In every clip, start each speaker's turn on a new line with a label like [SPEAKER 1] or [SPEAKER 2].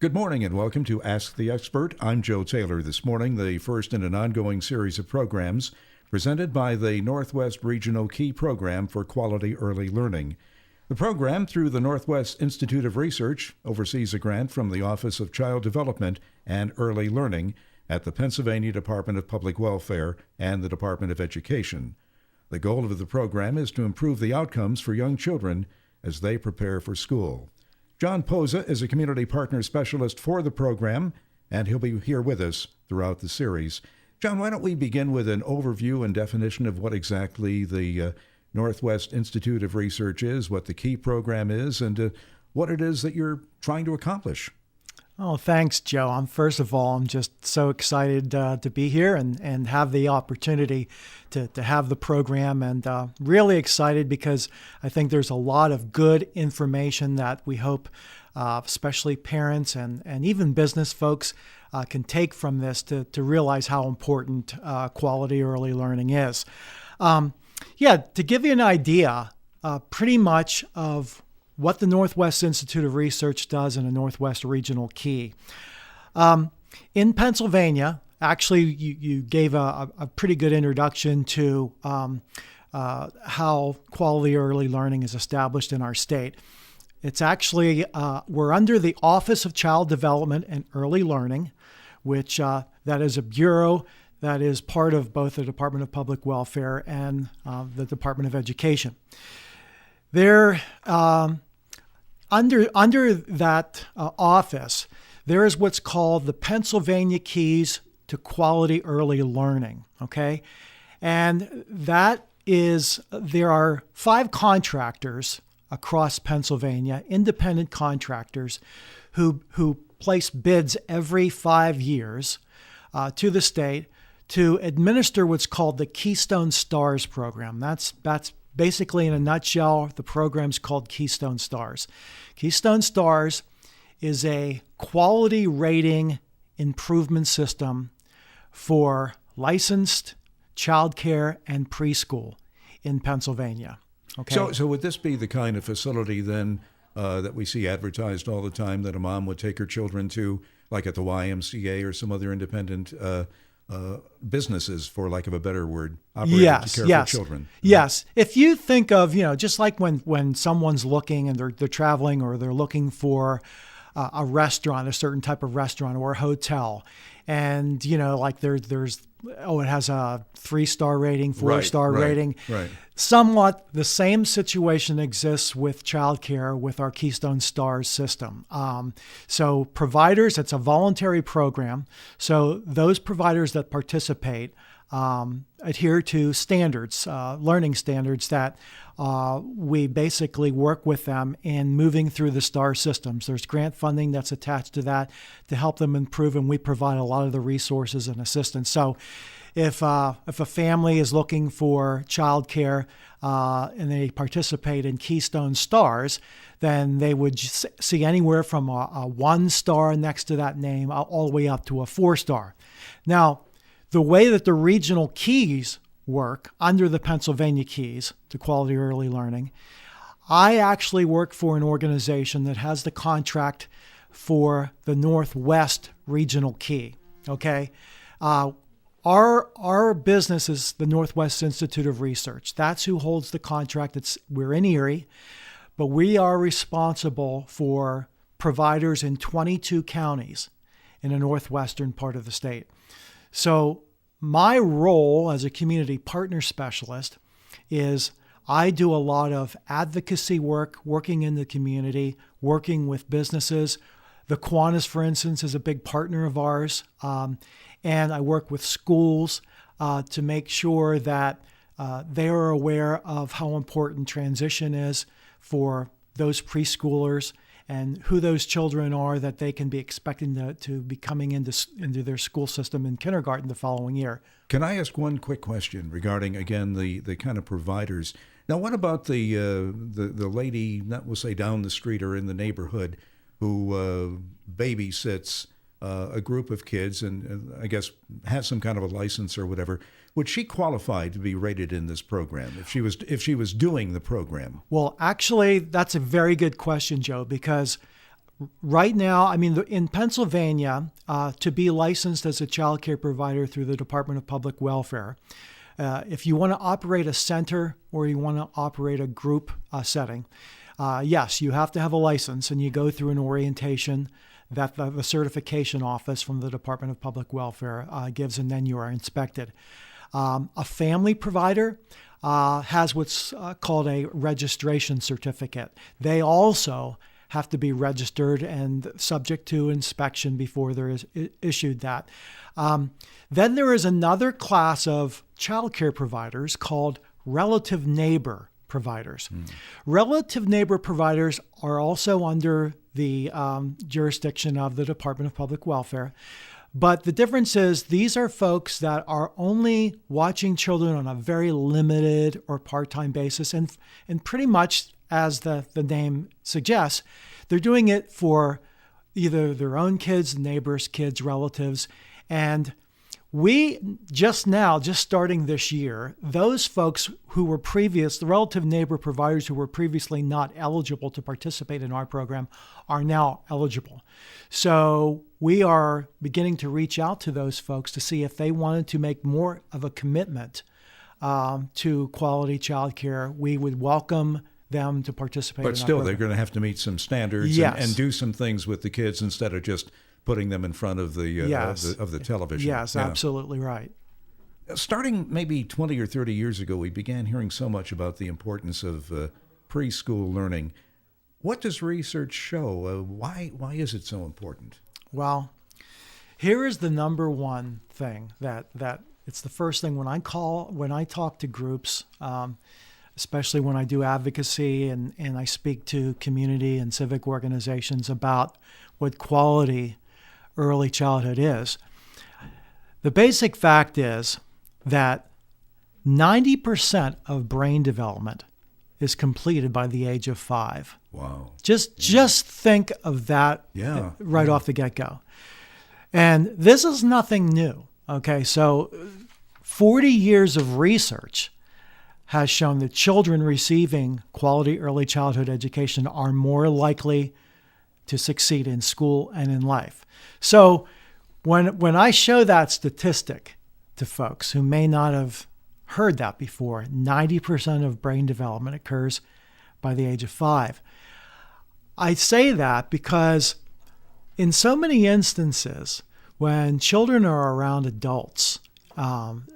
[SPEAKER 1] Good morning and welcome to Ask the Expert. I'm Joe Taylor. This morning, the first in an ongoing series of programs presented by the Northwest Regional Key Program for Quality Early Learning. The program, through the Northwest Institute of Research, oversees a grant from the Office of Child Development and Early Learning at the Pennsylvania Department of Public Welfare and the Department of Education. The goal of the program is to improve the outcomes for young children as they prepare for school. John Poza is a community partner specialist for the program, and he'll be here with us throughout the series. John, why don't we begin with an overview and definition of what exactly the Northwest Institute of Research is, what the KEY program is, and what it is that you're trying to accomplish.
[SPEAKER 2] Oh, thanks, Joe. First of all, I'm just so excited to be here and have the opportunity to have the program, and really excited because I think there's a lot of good information that we hope, especially parents and even business folks, can take from this to realize how important quality early learning is. To give you an idea, pretty much of what the Northwest Institute of Research does in a Northwest Regional Key. In Pennsylvania, actually, you gave a pretty good introduction to how quality early learning is established in our state. It's actually, we're under the Office of Child Development and Early Learning, which that is a bureau that is part of both the Department of Public Welfare and the Department of Education. There, under that office, there is what's called the Pennsylvania Keys to Quality Early Learning, okay? And that is, there are 5 contractors across Pennsylvania, independent contractors, who place bids every 5 years to the state to administer what's called the Keystone Stars program. That's basically, in a nutshell, the program's called Keystone Stars. Keystone Stars is a quality rating improvement system for licensed childcare and preschool in Pennsylvania. Okay.
[SPEAKER 1] So would this be the kind of facility then that we see advertised all the time that a mom would take her children to, like at the YMCA or some other independent businesses, for lack of a better word, operating to care for children?
[SPEAKER 2] Yes. If you think of, just like when someone's looking and they're traveling, or they're looking for a restaurant, a certain type of restaurant or a hotel, and, like there's it has a 3-star rating, 4-star rating.
[SPEAKER 1] Right.
[SPEAKER 2] Somewhat the same situation exists with childcare with our Keystone Stars system. So providers, it's a voluntary program. So those providers that participate adhere to standards, learning standards that we basically work with them in moving through the STAR systems. There's grant funding that's attached to that to help them improve, and we provide a lot of the resources and assistance. So if a family is looking for childcare and they participate in Keystone Stars, then they would see anywhere from a 1-star next to that name all the way up to a 4-star. Now, the way that the regional keys work under the Pennsylvania Keys to Quality Early Learning, I actually work for an organization that has the contract for the Northwest Regional Key. Okay, our business is the Northwest Institute of Research. That's who holds the contract. We're in Erie, but we are responsible for providers in 22 counties in the northwestern part of the state. So my role as a community partner specialist is I do a lot of advocacy work, working in the community, working with businesses. The Kiwanis, for instance, is a big partner of ours. And I work with schools to make sure that they are aware of how important transition is for those preschoolers and who those children are that they can be expecting to be coming into their school system in kindergarten the following year.
[SPEAKER 1] Can I ask one quick question regarding, again, the kind of providers? Now, what about the lady, not we'll say down the street or in the neighborhood, who babysits a group of kids and I guess has some kind of a license or whatever? Would she qualify to be rated in this program if she was doing the program?
[SPEAKER 2] Well, actually, that's a very good question, Joe, because Right now, I mean, in Pennsylvania, to be licensed as a child care provider through the Department of Public Welfare, if you want to operate a center or you want to operate a group setting, yes, you have to have a license, and you go through an orientation that the certification office from the Department of Public Welfare gives, and then you are inspected. A family provider has what's called a registration certificate. They also have to be registered and subject to inspection before there is issued that. Then there is another class of child care providers called relative neighbor providers. Relative neighbor providers are also under the jurisdiction of the Department of Public Welfare. But the difference is these are folks that are only watching children on a very limited or part-time basis. And pretty much, as the name suggests, they're doing it for either their own kids, neighbors, kids, relatives. And we just starting this year, those folks who were the relative neighbor providers who were previously not eligible to participate in our program are now eligible. So we are beginning to reach out to those folks to see if they wanted to make more of a commitment to quality child care. We would welcome them to participate.
[SPEAKER 1] But still, they're going to have to meet some standards and do some things with the kids instead of just putting them in front of the of the television.
[SPEAKER 2] Yes, absolutely right.
[SPEAKER 1] Starting maybe 20 or 30 years ago, we began hearing so much about the importance of preschool learning. What does research show? Why is it so important?
[SPEAKER 2] Well, here is the number one thing that it's the first thing when I talk to groups, especially when I do advocacy and I speak to community and civic organizations about what quality early childhood is. The basic fact is that 90% of brain development is completed by the age of 5.
[SPEAKER 1] Wow.
[SPEAKER 2] Just think of that right off the get-go. And this is nothing new. Okay, so 40 years of research has shown that children receiving quality early childhood education are more likely to succeed in school and in life. So when I show that statistic to folks who may not have heard that before, 90% of brain development occurs by the age of 5. I say that because in so many instances, when children are around adults,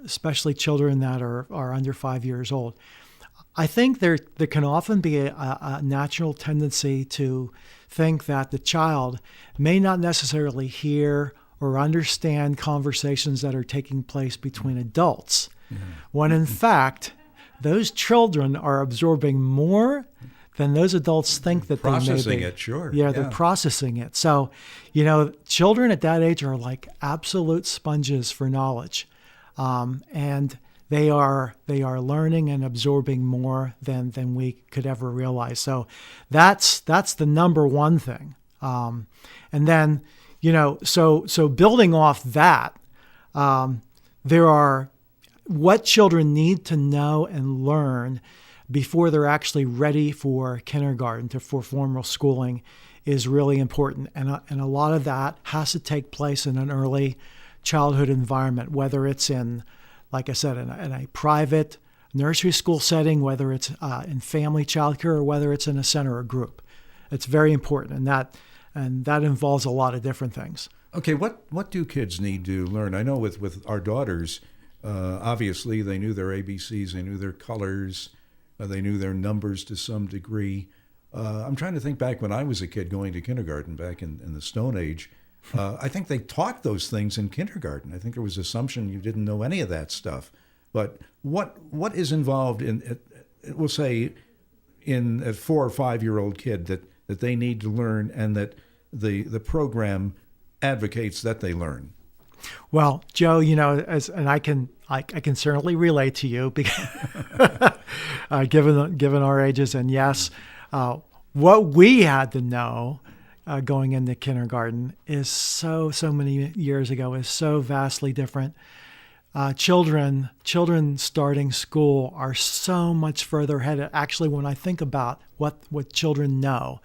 [SPEAKER 2] especially children that are under 5 years old, I think there can often be a natural tendency to think that the child may not necessarily hear or understand conversations that are taking place between adults, when in fact, those children are absorbing more than those adults think that they may be.
[SPEAKER 1] Processing it, sure.
[SPEAKER 2] Yeah, they're processing it. So, children at that age are like absolute sponges for knowledge. And they are learning and absorbing more than we could ever realize. So that's the number one thing. And then, so building off that, there are what children need to know and learn before they're actually ready for kindergarten, for formal schooling, is really important. And a lot of that has to take place in an early childhood environment, whether it's in, like I said, in a private nursery school setting, whether it's in family childcare, or whether it's in a center or group. It's very important, and that involves a lot of different things.
[SPEAKER 1] Okay, what do kids need to learn? I know with our daughters, obviously they knew their ABCs, they knew their colors, they knew their numbers to some degree. I'm trying to think back when I was a kid going to kindergarten back in the Stone Age. I think they taught those things in kindergarten. I think there was an assumption you didn't know any of that stuff. But what is involved in, we'll say, in a 4 or 5 year old kid that they need to learn, and that the program advocates that they learn?
[SPEAKER 2] Well, Joe, and I can certainly relate to you because given our ages, and yes, what we had to know going into kindergarten is so many years ago is so vastly different. Children starting school are so much further ahead. Actually, when I think about what children know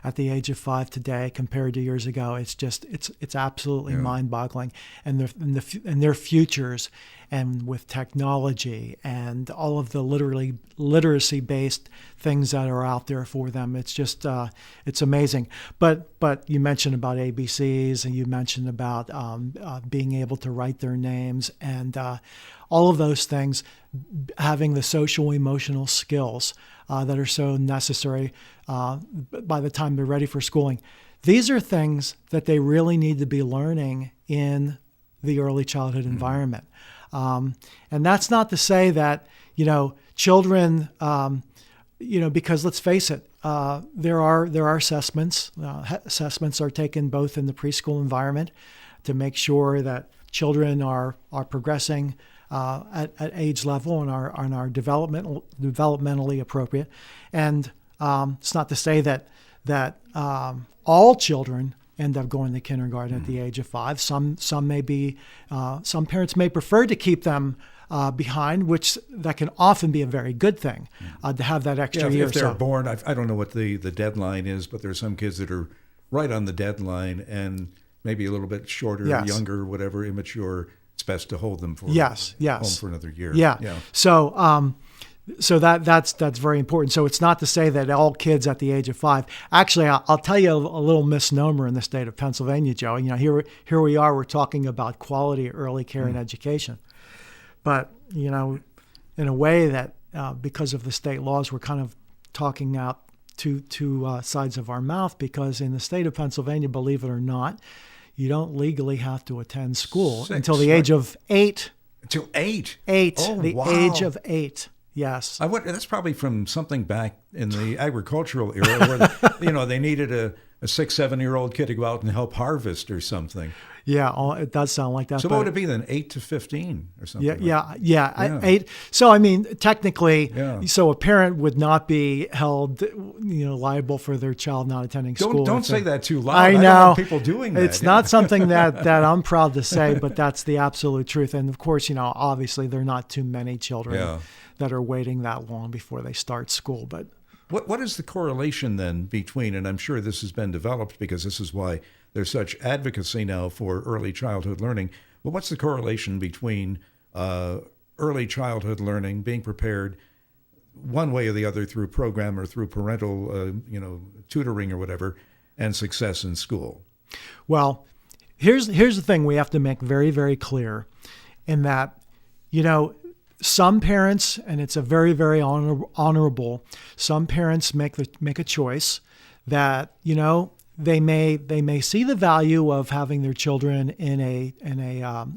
[SPEAKER 2] at the age of 5 today compared to years ago. It's absolutely mind-boggling, and their futures, and with technology and all of the literacy-based things that are out there for them, it's just it's amazing. But you mentioned about ABCs, and you mentioned about being able to write their names, and all of those things, having the social emotional skills that are so necessary by the time they're ready for schooling. These are things that they really need to be learning in the early childhood environment. And that's not to say that, children, because let's face it, there are assessments. Assessments are taken both in the preschool environment to make sure that children are progressing at age level and are developmentally appropriate. And it's not to say that all children end up going to kindergarten at the age of 5. Some parents may prefer to keep them behind, that can often be a very good thing to have that extra year.
[SPEAKER 1] If they're born, I don't know what the deadline is, but there's some kids that are right on the deadline and maybe a little bit shorter, younger, whatever, immature. It's best to hold them for home for another year.
[SPEAKER 2] Yeah. So that's very important. So it's not to say that all kids at the age of 5. Actually, I'll tell you a little misnomer in the state of Pennsylvania, Joe. Here we are. We're talking about quality early care and education, but in a way that because of the state laws, we're kind of talking out two sides of our mouth, because in the state of Pennsylvania, believe it or not, you don't legally have to attend school until the age of 8.
[SPEAKER 1] Until 8?
[SPEAKER 2] 8.
[SPEAKER 1] Oh,
[SPEAKER 2] the
[SPEAKER 1] wow.
[SPEAKER 2] age of 8. Yes.
[SPEAKER 1] That's probably from something back in the agricultural era where, they needed a 6-7-year-old kid to go out and help harvest or something.
[SPEAKER 2] Yeah, it does sound like that.
[SPEAKER 1] So what would it be then, 8 to 15 or something?
[SPEAKER 2] Yeah. 8. So, technically, so a parent would not be held, liable for their child not attending school.
[SPEAKER 1] Don't say that too loud.
[SPEAKER 2] I know.
[SPEAKER 1] I don't want people doing that.
[SPEAKER 2] It's not something that I'm proud to say, but that's the absolute truth. And of course, obviously there are not too many children that are waiting that long before they start school. But
[SPEAKER 1] what is the correlation then between, and I'm sure this has been developed because this is why there's such advocacy now for early childhood learning. Well, what's the correlation between early childhood learning, being prepared one way or the other through program or through parental, tutoring or whatever, and success in school?
[SPEAKER 2] Well, here's the thing we have to make very, very clear, in that, some parents, and it's a very, very honorable, some parents make a choice that, they may see the value of having their children in a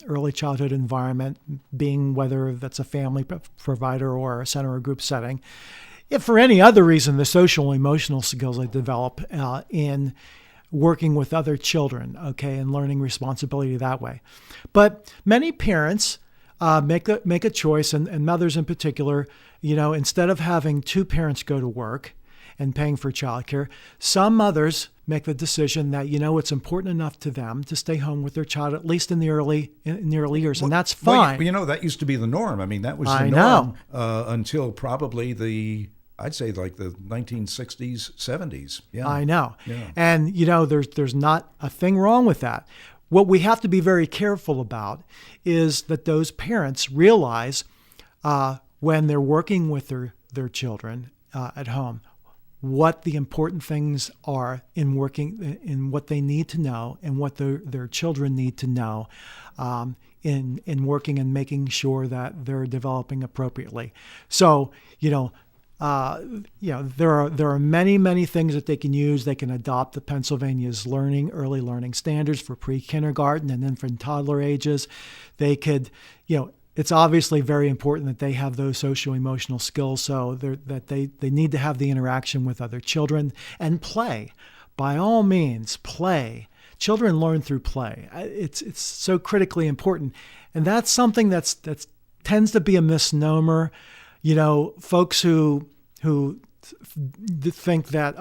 [SPEAKER 2] early childhood environment, being whether that's a family provider or a center or group setting. If for any other reason, the social and emotional skills they develop in working with other children, and learning responsibility that way. But many parents make a choice, and mothers in particular, instead of having 2 parents go to work and paying for childcare, some mothers make the decision that, it's important enough to them to stay home with their child, at least in the early years, and that's fine.
[SPEAKER 1] Well, that used to be the norm. I mean, that was the norm until probably I'd say like the 1960s, 70s. Yeah,
[SPEAKER 2] I know.
[SPEAKER 1] Yeah.
[SPEAKER 2] And, there's not a thing wrong with that. What we have to be very careful about is that those parents realize when they're working with their children at home, what the important things are in working, in what they need to know and what their children need to know in working and making sure that they're developing appropriately. So, there are many, many things that they can use. They can adopt the Pennsylvania's early learning standards for pre-kindergarten and infant toddler ages. They could, it's obviously very important that they have those social-emotional skills, so that they need to have the interaction with other children and play. By all means, play. Children learn through play. It's so critically important, and that's something that tends to be a misnomer. Folks who think that,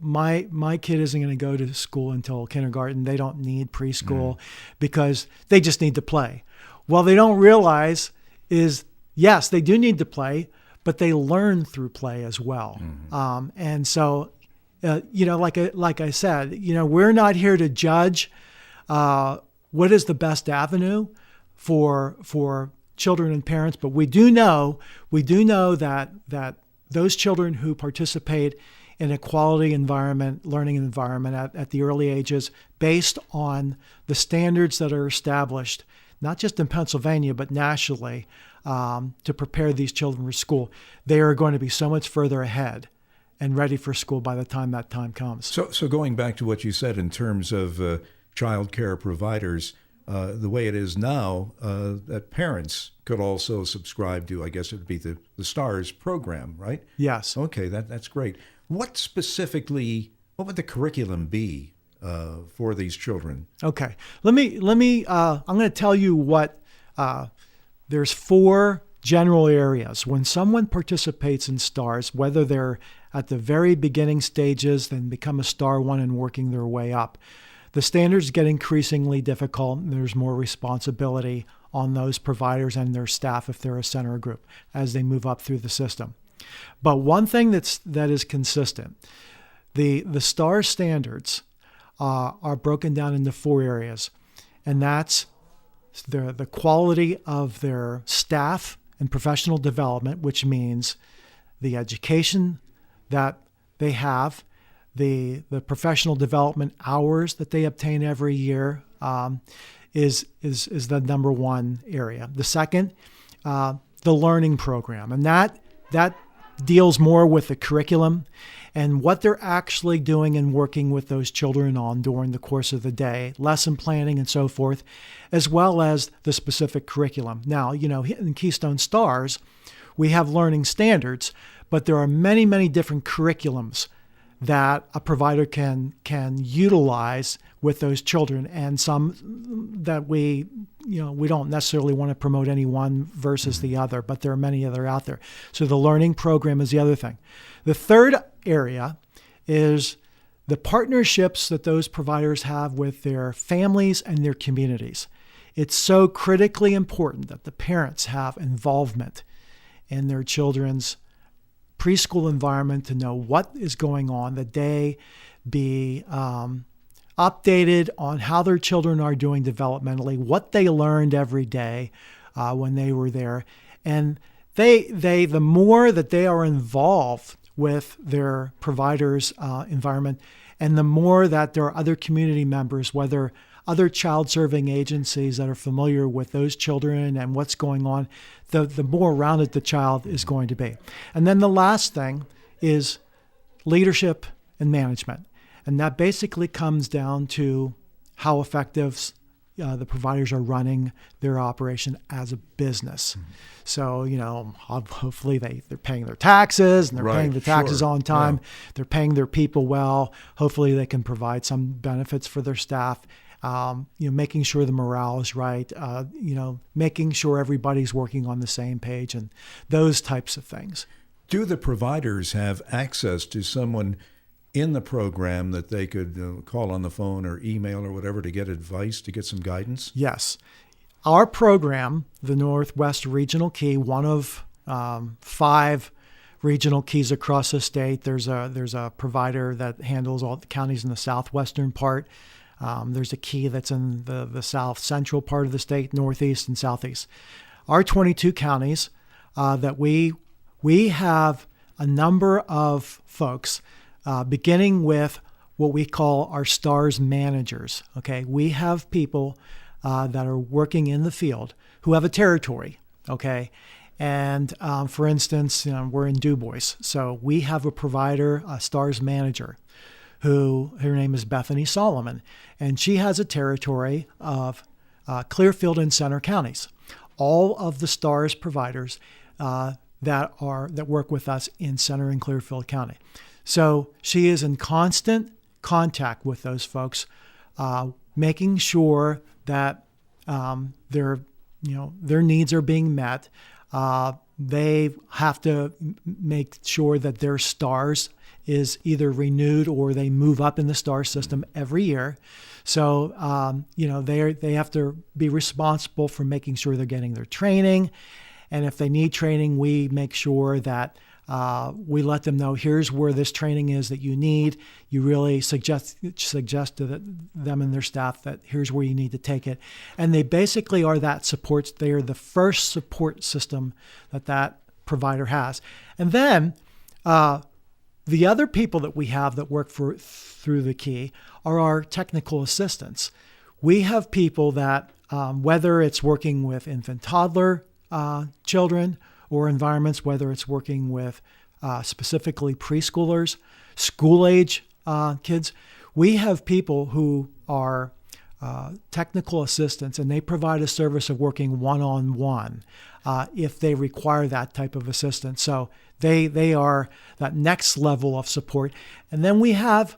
[SPEAKER 2] my kid isn't going to go to school until kindergarten. They don't need preschool because they just need to play. Well, they don't realize is, yes, they do need to play, but they learn through play as well. And so like I said, we're not here to judge what is the best avenue for children and parents, but we do know that those children who participate in a quality learning environment at the early ages, based on the standards that are established, not just in Pennsylvania, but nationally, to prepare these children for school, they are going to be so much further ahead and ready for school by the time that time comes.
[SPEAKER 1] So going back to what you said in terms of child care providers, the way it is now, that parents could also subscribe to, I guess it would be the STARS program, right?
[SPEAKER 2] Yes.
[SPEAKER 1] Okay, that's great. What would the curriculum be for these children?
[SPEAKER 2] Okay, let me. I'm going to tell you what. There's 4 general areas when someone participates in STARS, whether they're at the very beginning stages, then become a Star 1 and working their way up. The standards get increasingly difficult, and there's more responsibility on those providers and their staff if they're a center group as they move up through the system. But one thing that is consistent, the STARS standards are broken down into 4 areas, and that's the quality of their staff and professional development, which means the education that they have, the professional development hours that they obtain every year is the number one area. The second, the learning program, and that deals more with the curriculum and what they're actually doing and working with those children on during the course of the day, lesson planning and so forth, as well as the specific curriculum. Now, in Keystone STARS, we have learning standards, but there are many, many different curriculums that a provider can utilize with those children, and some that we don't necessarily want to promote any one versus the other, but there are many other out there. So the learning program is the other thing. The third area is the partnerships that those providers have with their families and their communities. It's so critically important that the parents have involvement in their children's preschool environment to know what is going on, that they be updated on how their children are doing developmentally, what they learned every day when they were there. And the more that they are involved with their provider's environment, and the more that there are other community members, whether other child serving agencies that are familiar with those children and what's going on, the more rounded the child is going to be. And then the last thing is leadership and management. And that basically comes down to how effective the providers are running their operation as a business. Mm-hmm. So, hopefully they're paying their taxes and they're paying the taxes on time. Yeah. They're paying their people well. Hopefully they can provide some benefits for their staff. Making sure the morale is right, making sure everybody's working on the same page and those types of things.
[SPEAKER 1] Do the providers have access to someone in the program that they could call on the phone or email or whatever to get advice, to get some guidance?
[SPEAKER 2] Yes. Our program, the Northwest Regional Key, one of 5 regional keys across the state. There's a provider that handles all the counties in the southwestern part. There's a key that's in the south central part of the state, northeast and southeast. Our 22 counties that we have a number of folks, beginning with what we call our STARS managers. Okay, we have people that are working in the field who have a territory. Okay, and for instance, we're in Du Bois, so we have a provider, a STARS manager, her name is Bethany Solomon, and she has a territory of Clearfield and Center counties. All of the STARS providers that work with us in Center and Clearfield County. So she is in constant contact with those folks, making sure that their needs are being met. They have to make sure that their STARS is either renewed or they move up in the STARS system every year. So, they have to be responsible for making sure they're getting their training. And if they need training, we make sure that We let them know, here's where this training is that you need. You really suggest to them and their staff that here's where you need to take it. And they basically are that support. They are the first support system that provider has. And then the other people that we have that work through the Key are our technical assistants. We have people that, whether it's working with infant toddler children or environments, whether it's working with specifically preschoolers, school-age kids, we have people who are technical assistants, and they provide a service of working one-on-one if they require that type of assistance. So they are that next level of support. And then we have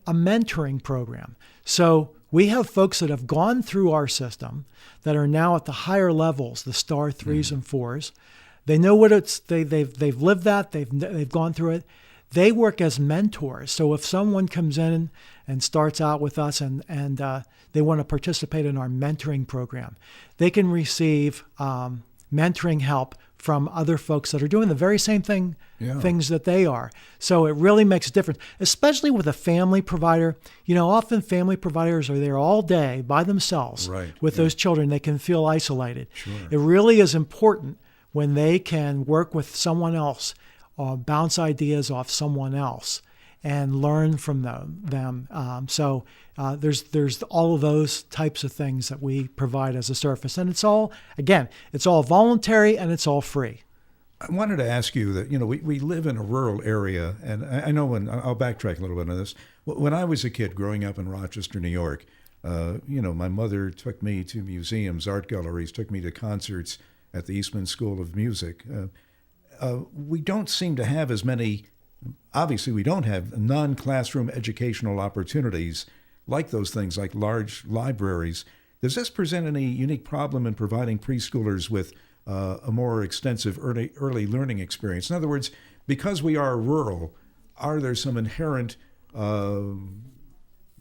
[SPEAKER 2] a mentoring program. So we have folks that have gone through our system that are now at the higher levels, the star 3s and 4s. They know what it's. They've lived that. They've gone through it. They work as mentors. So if someone comes in and starts out with us and they want to participate in our mentoring program, they can receive mentoring help from other folks that are doing the very same things that they are. So it really makes a difference, especially with a family provider. Often family providers are there all day by themselves with those children. They can feel isolated.
[SPEAKER 1] Sure.
[SPEAKER 2] It really is important when they can work with someone else, bounce ideas off someone else, and learn from them. So there's all of those types of things that we provide as a service. And it's all voluntary and it's all free.
[SPEAKER 1] I wanted to ask you that, we live in a rural area, and I know I'll backtrack a little bit on this. When I was a kid growing up in Rochester, New York, my mother took me to museums, art galleries, took me to concerts at the Eastman School of Music. We don't seem to have as many, obviously we don't have non-classroom educational opportunities like those things, like large libraries. Does this present any unique problem in providing preschoolers with a more extensive early learning experience? In other words, because we are rural, are there some inherent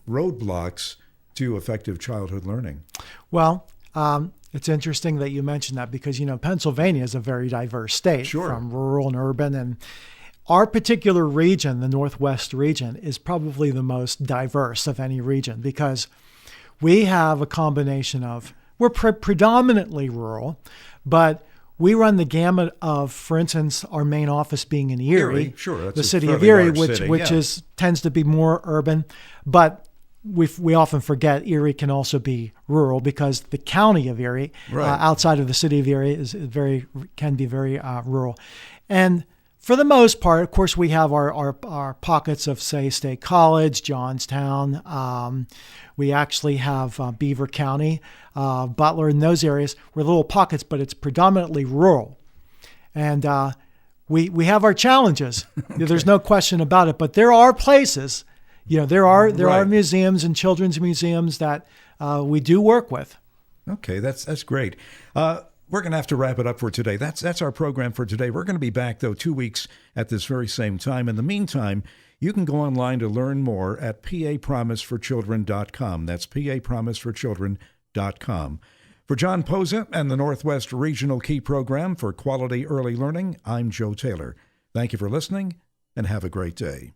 [SPEAKER 1] roadblocks to effective childhood learning?
[SPEAKER 2] Well, it's interesting that you mentioned that because, Pennsylvania is a very diverse state from rural and urban. And our particular region, the Northwest region, is probably the most diverse of any region because we have a combination of, we're predominantly rural, but we run the gamut of, for instance, our main office being in Erie, the city of Erie, which tends to be more urban, but we often forget Erie can also be rural because the county of Erie, outside of the city of Erie, can be very rural. And for the most part, of course, we have our pockets of, say, State College, Johnstown. We actually have Beaver County, Butler, in those areas. We're little pockets, but it's predominantly rural. And we have our challenges. There's no question about it. But there are places, there are museums and children's museums that we do work with.
[SPEAKER 1] Okay, that's great. We're going to have to wrap it up for today. That's our program for today. We're going to be back, though, 2 weeks at this very same time. In the meantime, you can go online to learn more at papromiseforchildren.com. That's papromiseforchildren.com. For John Posa and the Northwest Regional Key Program for Quality Early Learning, I'm Joe Taylor. Thank you for listening, and have a great day.